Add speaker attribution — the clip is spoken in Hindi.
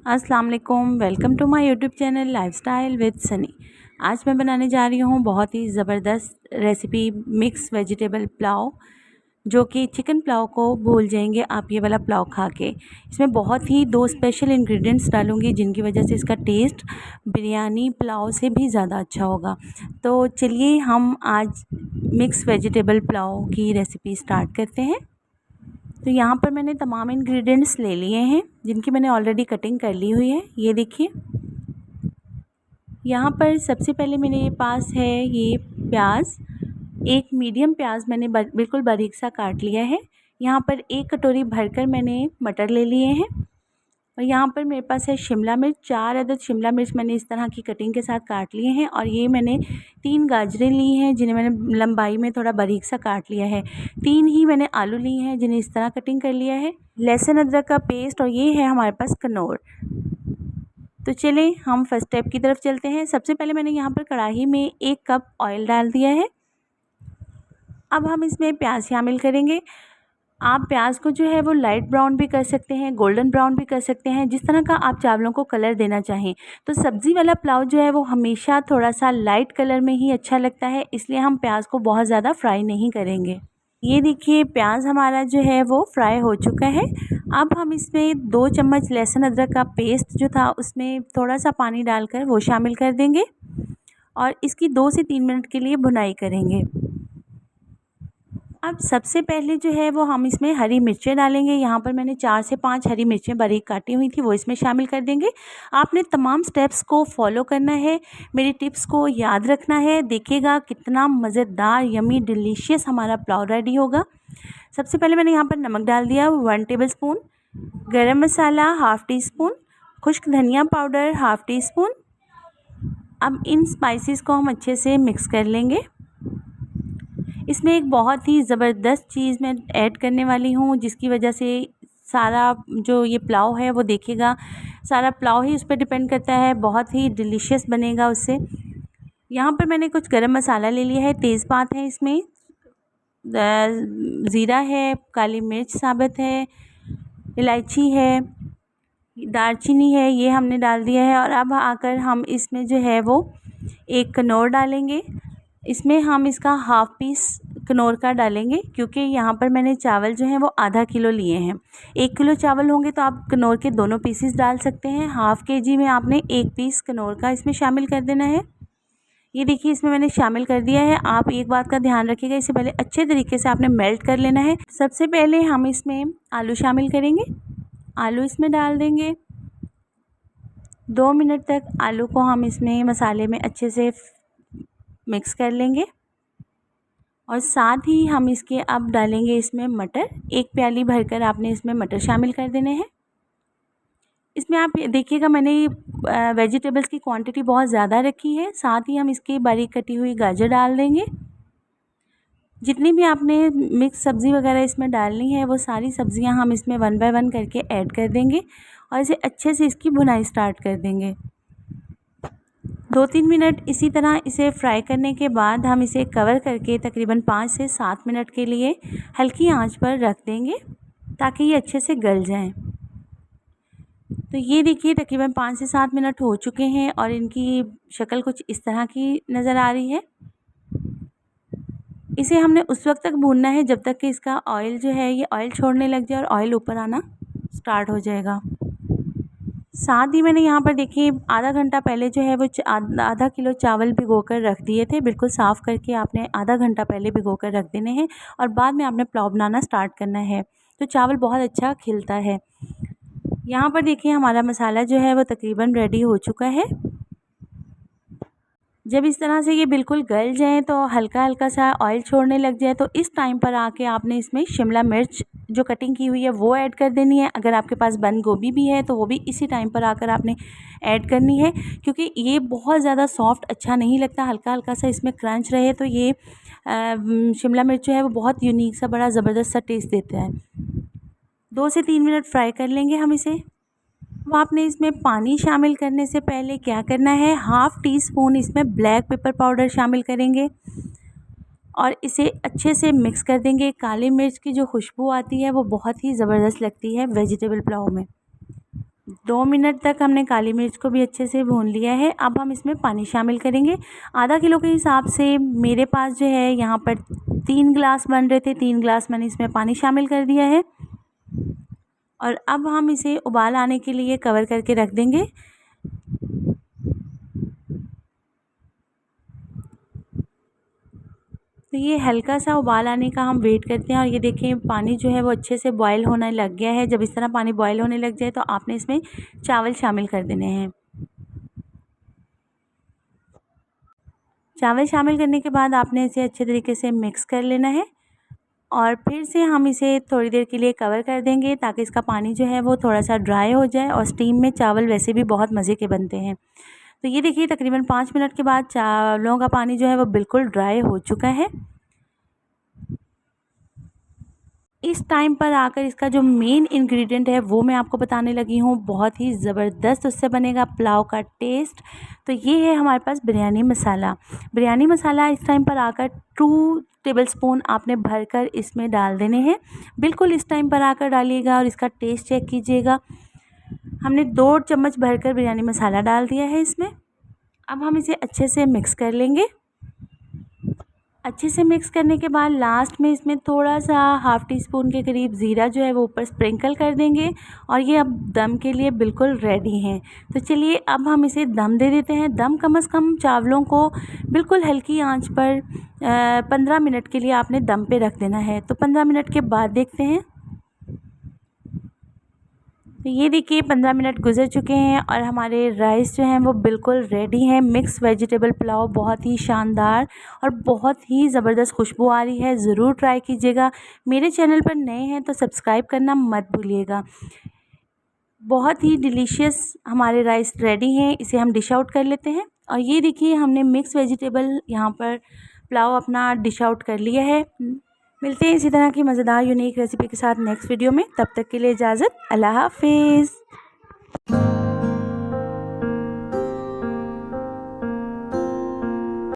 Speaker 1: अस्सलाम वालेकुम, welcome to my YouTube channel lifestyle with Sunny. आज मैं बनाने जा रही हूँ बहुत ही ज़बरदस्त रेसिपी मिक्स वेजिटेबल पुलाव, जो कि चिकन पुलाव को भूल जाएंगे आप ये वाला पुलाव खा के। इसमें बहुत ही दो स्पेशल इंग्रेडिएंट्स डालूँगी जिनकी वजह से इसका टेस्ट बिरयानी पुलाव से भी ज़्यादा अच्छा होगा। तो चलिए हम आज मिक्स वेजिटेबल पुलाव की रेसिपी स्टार्ट करते हैं। तो यहाँ पर मैंने तमाम इंग्रेडिएंट्स ले लिए हैं जिनकी मैंने ऑलरेडी कटिंग कर ली हुई है। ये देखिए, यहाँ पर सबसे पहले मेरे पास है ये प्याज। एक मीडियम प्याज मैंने बिल्कुल बारीक सा काट लिया है। यहाँ पर एक कटोरी भरकर मैंने मटर ले लिए हैं। और यहाँ पर मेरे पास है शिमला मिर्च। 4 अदद शिमला मिर्च मैंने इस तरह की कटिंग के साथ काट लिए हैं। और ये मैंने 3 गाजरें ली हैं जिन्हें मैंने लंबाई में थोड़ा बारीक सा काट लिया है। 3 ही मैंने आलू लिए हैं जिन्हें इस तरह कटिंग कर लिया है। लहसुन अदरक का पेस्ट, और ये है हमारे पास कनौर। तो चलें हम फर्स्ट स्टेप की तरफ चलते हैं। सबसे पहले मैंने यहाँ पर कढ़ाई में 1 कप ऑयल डाल दिया है। अब हम इसमें प्याज शामिल करेंगे। आप प्याज को जो है वो लाइट ब्राउन भी कर सकते हैं, गोल्डन ब्राउन भी कर सकते हैं, जिस तरह का आप चावलों को कलर देना चाहें। तो सब्ज़ी वाला पुलाव जो है वो हमेशा थोड़ा सा लाइट कलर में ही अच्छा लगता है, इसलिए हम प्याज को बहुत ज़्यादा फ्राई नहीं करेंगे। ये देखिए, प्याज हमारा जो है वो फ्राई हो चुका है। अब हम इसमें 2 चम्मच लहसुन अदरक का पेस्ट जो था उसमें थोड़ा सा पानी डालकर वो शामिल कर देंगे और इसकी 2 से 3 मिनट के लिए भुनाई करेंगे। अब सबसे पहले जो है वो हम इसमें हरी मिर्चें डालेंगे। यहाँ पर मैंने 4 से 5 हरी मिर्चें बारीक काटी हुई थी, वो इसमें शामिल कर देंगे। आपने तमाम स्टेप्स को फॉलो करना है, मेरी टिप्स को याद रखना है। देखिएगा कितना मज़ेदार यमी डिलीशियस हमारा पुलाव रेडी होगा। सबसे पहले मैंने यहाँ पर नमक डाल दिया 1 टेबल स्पून, गरम मसाला 1/2 टी स्पून, खुश्क धनिया पाउडर 1/2 टी स्पून। अब इन स्पाइसेस को हम अच्छे से मिक्स कर लेंगे। इसमें एक बहुत ही ज़बरदस्त चीज़ मैं ऐड करने वाली हूँ जिसकी वजह से सारा जो ये पुलाव है वो देखिएगा सारा पुलाव ही उस पर डिपेंड करता है, बहुत ही डिलीशियस बनेगा उससे। यहाँ पर मैंने कुछ गरम मसाला ले लिया है, तेज़पात है इसमें, ज़ीरा है, काली मिर्च साबित है, इलायची है, दालचीनी है, ये हमने डाल दिया है। और अब आकर हम इसमें जो है वो 1 कनौर डालेंगे। इसमें हम इसका 1/2 पीस कनौर का डालेंगे क्योंकि यहाँ पर मैंने चावल जो हैं वो आधा किलो लिए हैं। 1 किलो चावल होंगे तो आप कनौर के दोनों पीसेस डाल सकते हैं। 1/2 केजी में आपने 1 पीस कनौर का इसमें शामिल कर देना है। ये देखिए, इसमें मैंने शामिल कर दिया है। आप एक बात का ध्यान रखिएगा, इससे पहले अच्छे तरीके से आपने मेल्ट कर लेना है। सबसे पहले हम इसमें आलू शामिल करेंगे। आलू इसमें डाल देंगे। 2 मिनट तक आलू को हम इसमें मसाले में अच्छे से मिक्स कर लेंगे। और साथ ही हम इसके अब डालेंगे इसमें मटर। 1 प्याली भरकर आपने इसमें मटर शामिल कर देने हैं। इसमें आप देखिएगा मैंने वेजिटेबल्स की क्वांटिटी बहुत ज़्यादा रखी है। साथ ही हम इसकी बारीक कटी हुई गाजर डाल देंगे। जितनी भी आपने मिक्स सब्ज़ी वगैरह इसमें डालनी है वो सारी सब्ज़ियां हम इसमें 1 बाय 1 करके ऐड कर देंगे और इसे अच्छे से इसकी भुनाई स्टार्ट कर देंगे। 2-3 मिनट इसी तरह इसे फ्राई करने के बाद हम इसे कवर करके तकरीबन 5 से 7 मिनट के लिए हल्की आंच पर रख देंगे ताकि ये अच्छे से गल जाएं। तो ये देखिए, तकरीबन 5 से 7 मिनट हो चुके हैं और इनकी शक्ल कुछ इस तरह की नज़र आ रही है। इसे हमने उस वक्त तक भूनना है जब तक कि इसका ऑयल जो है ये ऑयल छोड़ने लग जाए और ऑयल ऊपर आना स्टार्ट हो जाएगा। साथ ही मैंने यहाँ पर देखिए आधा घंटा पहले जो है वो आधा किलो चावल भिगोकर रख दिए थे। बिल्कुल साफ़ करके आपने आधा घंटा पहले भिगोकर रख देने हैं और बाद में आपने पुलाव बनाना स्टार्ट करना है, तो चावल बहुत अच्छा खिलता है। यहाँ पर देखिए हमारा मसाला जो है वो तकरीबन रेडी हो चुका है। जब इस तरह से ये बिल्कुल गल जाए तो हल्का हल्का सा ऑयल छोड़ने लग जाए तो इस टाइम पर आके आपने इसमें शिमला मिर्च जो कटिंग की हुई है वो ऐड कर देनी है। अगर आपके पास बंद गोभी भी है तो वो भी इसी टाइम पर आकर आपने ऐड करनी है, क्योंकि ये बहुत ज़्यादा सॉफ्ट अच्छा नहीं लगता। हल्का हल्का सा इसमें क्रंच रहे तो ये शिमला मिर्च जो है वो बहुत यूनिक सा बड़ा ज़बरदस्त सा टेस्ट देता है। 2 से 3 मिनट फ्राई कर लेंगे हम इसे। अब आपने इसमें पानी शामिल करने से पहले क्या करना है, 1/2 टी स्पून इसमें ब्लैक पेपर पाउडर शामिल करेंगे और इसे अच्छे से मिक्स कर देंगे। काली मिर्च की जो खुशबू आती है वो बहुत ही ज़बरदस्त लगती है वेजिटेबल पुलाव में। 2 मिनट तक हमने काली मिर्च को भी अच्छे से भून लिया है। अब हम इसमें पानी शामिल करेंगे। आधा किलो के हिसाब से मेरे पास जो है यहाँ पर 3 गिलास बन रहे थे, 3 गिलास मैंने इसमें पानी शामिल कर दिया है। और अब हम इसे उबाल आने के लिए कवर करके रख देंगे। तो ये हल्का सा उबाल आने का हम वेट करते हैं। और ये देखिए पानी जो है वो अच्छे से बॉयल होने लग गया है। जब इस तरह पानी बॉयल होने लग जाए तो आपने इसमें चावल शामिल कर देने हैं। चावल शामिल करने के बाद आपने इसे अच्छे तरीके से मिक्स कर लेना है। और फिर से हम इसे थोड़ी देर के लिए कवर कर देंगे ताकि इसका पानी जो है वो थोड़ा सा ड्राई हो जाए। और स्टीम में चावल वैसे भी बहुत मज़े के बनते हैं। तो ये देखिए तकरीबन 5 मिनट के बाद चावलों का पानी जो है वो बिल्कुल ड्राई हो चुका है। इस टाइम पर आकर इसका जो मेन इंग्रेडिएंट है वो मैं आपको बताने लगी हूँ। बहुत ही ज़बरदस्त उससे बनेगा पुलाव का टेस्ट। तो ये है हमारे पास बिरयानी मसाला। बिरयानी मसाला इस टाइम पर आकर 2 टेबलस्पून आपने भरकर इसमें डाल देने हैं। बिल्कुल इस टाइम पर आकर डालिएगा और इसका टेस्ट चेक कीजिएगा। हमने 2 चम्मच भरकर बिरयानी मसाला डाल दिया है इसमें। अब हम इसे अच्छे से मिक्स कर लेंगे। अच्छे से मिक्स करने के बाद लास्ट में इसमें थोड़ा सा हाफ़ टी स्पून के करीब ज़ीरा जो है वो ऊपर स्प्रिंकल कर देंगे। और ये अब दम के लिए बिल्कुल रेडी हैं। तो चलिए अब हम इसे दम दे देते हैं। दम कम से कम चावलों को बिल्कुल हल्की आंच पर 15 मिनट के लिए आपने दम पे रख देना है। तो 15 मिनट के बाद देखते हैं। तो ये देखिए 15 मिनट गुजर चुके हैं और हमारे राइस जो हैं वो बिल्कुल रेडी हैं। मिक्स वेजिटेबल पुलाव बहुत ही शानदार और बहुत ही ज़बरदस्त खुशबू आ रही है। ज़रूर ट्राई कीजिएगा। मेरे चैनल पर नए हैं तो सब्सक्राइब करना मत भूलिएगा। बहुत ही डिलीशियस हमारे राइस रेडी हैं। इसे हम डिश आउट कर लेते हैं। और ये देखिए हमने मिक्स वेजिटेबल यहाँ पर पुलाव अपना डिश आउट कर लिया है। मिलते हैं इसी तरह की मज़ेदार यूनिक रेसिपी के साथ नेक्स्ट वीडियो में। तब तक के लिए इजाज़त। अल्लाह हाफिज़।